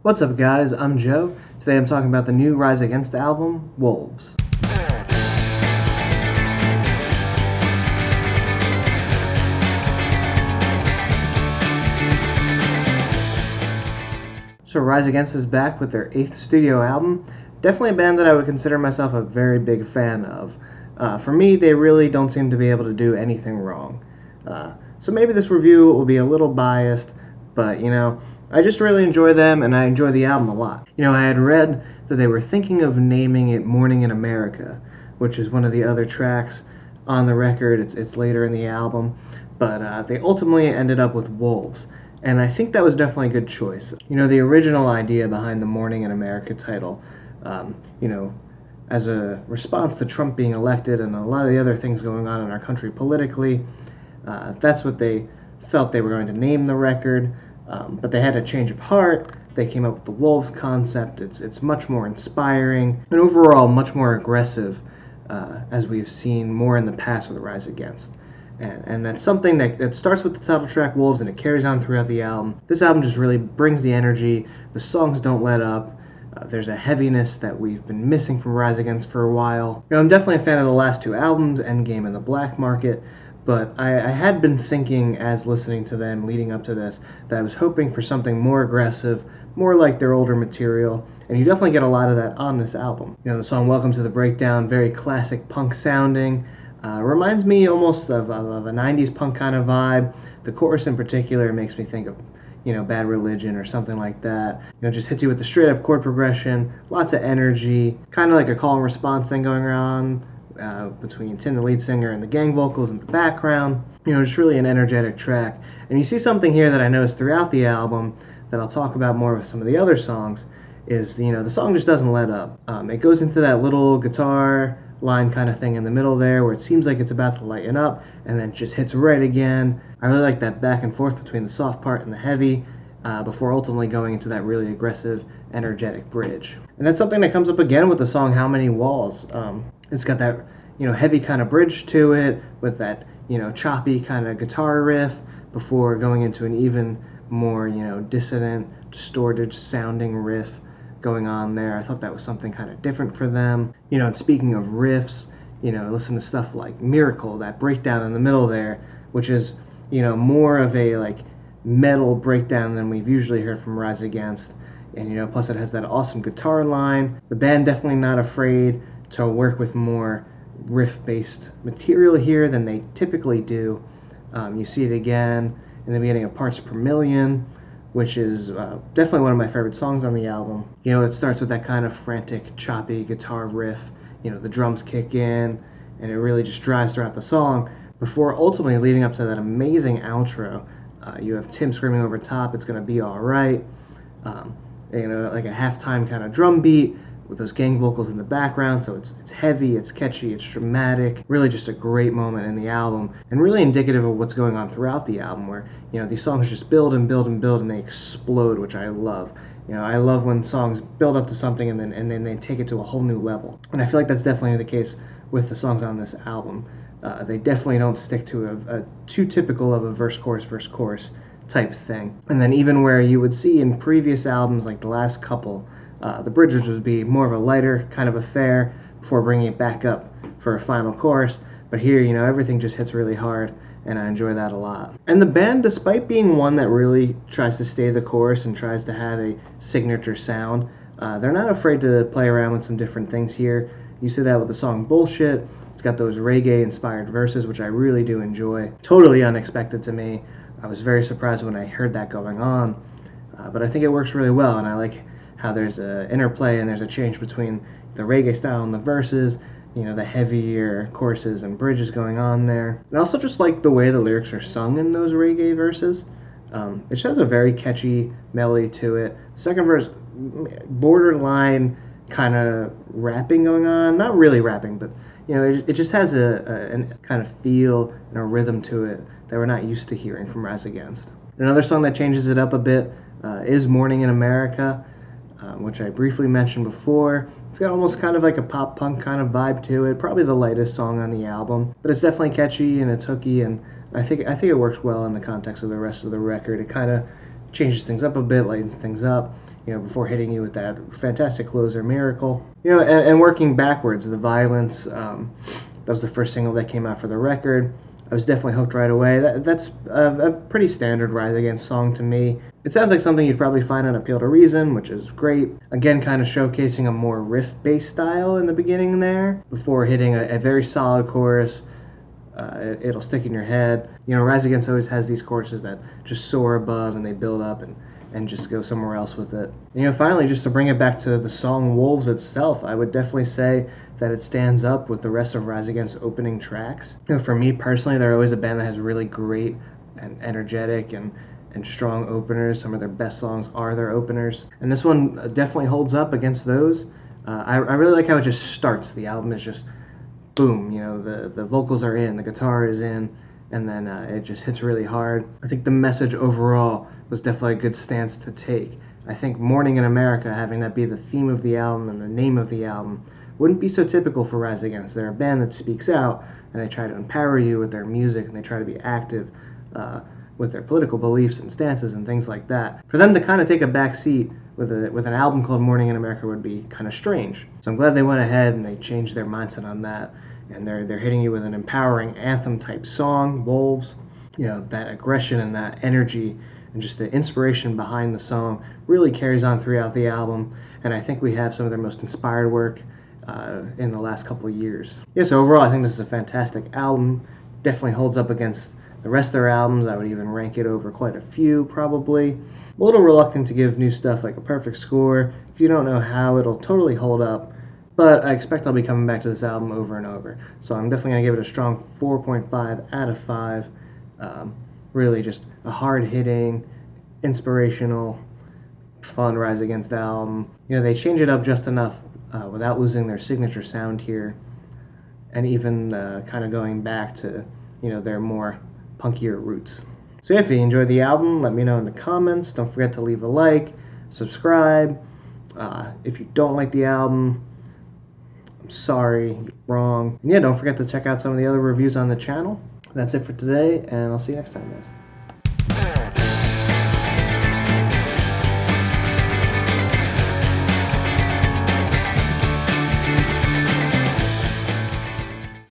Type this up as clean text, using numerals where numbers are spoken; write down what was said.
What's up, guys? I'm Joe. Today I'm talking about the new Rise Against album, Wolves. So Rise Against is back with their 8th studio album. Definitely a band that I would consider myself a very big fan of. For me, they really don't seem to be able to do anything wrong. So maybe this review will be a little biased, but I just really enjoy them, and I enjoy the album a lot. I had read that they were thinking of naming it Morning in America, which is one of the other tracks on the record. It's later in the album, but they ultimately ended up with Wolves, and I think that was definitely a good choice. The original idea behind the Morning in America title, as a response to Trump being elected and a lot of the other things going on in our country politically, that's what they felt they were going to name the record. But they had a change of heart. They came up with the Wolves concept. It's much more inspiring and overall much more aggressive, as we've seen more in the past with Rise Against. And that's something that starts with the title track Wolves, and it carries on throughout the album. This album just really brings the energy. The songs don't let up. There's a heaviness that we've been missing from Rise Against for a while. I'm definitely a fan of the last two albums, Endgame and The Black Market. But I had been thinking, as listening to them leading up to this, that I was hoping for something more aggressive, more like their older material, and you definitely get a lot of that on this album. The song Welcome to the Breakdown, very classic punk sounding, reminds me almost of a 90s punk kind of vibe. The chorus in particular makes me think of, Bad Religion or something like that. Just hits you with the straight up chord progression, lots of energy, kind of like a call and response thing going on. Between Tim, the lead singer, and the gang vocals in the background. Just really an energetic track. And you see something here that I noticed throughout the album that I'll talk about more with some of the other songs is, the song just doesn't let up. It goes into that little guitar line kind of thing in the middle there where it seems like it's about to lighten up and then just hits right again. I really like that back and forth between the soft part and the heavy before ultimately going into that really aggressive, energetic bridge. And that's something that comes up again with the song How Many Walls. It's got that, heavy kind of bridge to it with that, choppy kind of guitar riff before going into an even more, dissonant, distorted sounding riff going on there. I thought that was something kind of different for them. And speaking of riffs, listen to stuff like Miracle, that breakdown in the middle there, which is, more of a metal breakdown than we've usually heard from Rise Against. And, plus it has that awesome guitar line. The band definitely not afraid to work with more riff-based material here than they typically do. You see it again in the beginning of Parts Per Million, which is definitely one of my favorite songs on the album. It starts with that kind of frantic, choppy guitar riff. The drums kick in, and it really just drives throughout the song before ultimately leading up to that amazing outro. You have Tim screaming over top, "It's gonna be all right." Like a halftime kind of drum beat with those gang vocals in the background, so it's heavy, it's catchy, it's dramatic, really just a great moment in the album, and really indicative of what's going on throughout the album, where these songs just build and build and build, and they explode, which I love. I love when songs build up to something and then they take it to a whole new level, and I feel like that's definitely the case with the songs on this album. They definitely don't stick to a too typical of a verse chorus type thing, and then even where you would see in previous albums, like the last couple, the bridges would be more of a lighter kind of affair before bringing it back up for a final chorus. But here, everything just hits really hard, and I enjoy that a lot. And the band, despite being one that really tries to stay the course and tries to have a signature sound, they're not afraid to play around with some different things here. You see that with the song Bullshit. It's got those reggae-inspired verses, which I really do enjoy. Totally unexpected to me. I was very surprised when I heard that going on. But I think it works really well, and I like how there's an interplay and there's a change between the reggae style and the verses, the heavier choruses and bridges going on there. And I also just like the way the lyrics are sung in those reggae verses. It just has a very catchy melody to it. Second verse, borderline kind of rapping going on. Not really rapping, but it just has a kind of feel and a rhythm to it that we're not used to hearing from Rise Against. Another song that changes it up a bit is Morning in America, which I briefly mentioned before. It's got almost kind of like a pop punk kind of vibe to it, probably the lightest song on the album, but it's definitely catchy and it's hooky, and I think it works well in the context of the rest of the record. It kind of changes things up a bit, lightens things up. before hitting you with that fantastic closer, Miracle. And working backwards, The Violence, that was the first single that came out for the record. I was definitely hooked right away. That's a pretty standard Rise Against song to me. It sounds like something you'd probably find on Appeal to Reason, which is great. Again, kind of showcasing a more riff-based style in the beginning there, before hitting a very solid chorus. It'll stick in your head. Rise Against always has these choruses that just soar above and they build up and just go somewhere else with it. Finally, just to bring it back to the song Wolves itself, I would definitely say that it stands up with the rest of Rise Against opening tracks. For me personally, they're always a band that has really great and energetic and strong openers. Some of their best songs are their openers, and this one definitely holds up against those. I really like how it just starts. The album is just boom, the vocals are in, the guitar is in, and then it just hits really hard. I think the message overall was definitely a good stance to take. I think Morning in America, having that be the theme of the album and the name of the album, wouldn't be so typical for Rise Against. They're a band that speaks out, and they try to empower you with their music, and they try to be active with their political beliefs and stances and things like that. For them to kind of take a back seat with an album called Morning in America would be kind of strange. So I'm glad they went ahead and they changed their mindset on that, and they're hitting you with an empowering anthem type song, Wolves. That aggression and that energy and just the inspiration behind the song really carries on throughout the album, and I think we have some of their most inspired work in the last couple of years. So overall, I think this is a fantastic album. Definitely holds up against the rest of their albums. I would even rank it over quite a few, probably. I'm a little reluctant to give new stuff like a perfect score because you don't know how it'll totally hold up, but I expect I'll be coming back to this album over and over. So I'm definitely going to give it a strong 4.5 out of 5. Really just a hard-hitting, inspirational, fun Rise Against album. They change it up just enough without losing their signature sound here, and even kind of going back to their more punkier roots. So if you enjoyed the album, let me know in the comments. Don't forget to leave a like, subscribe. If you don't like the album, I'm sorry, you're wrong. And don't forget to check out some of the other reviews on the channel. That's it for today, and I'll see you next time, guys.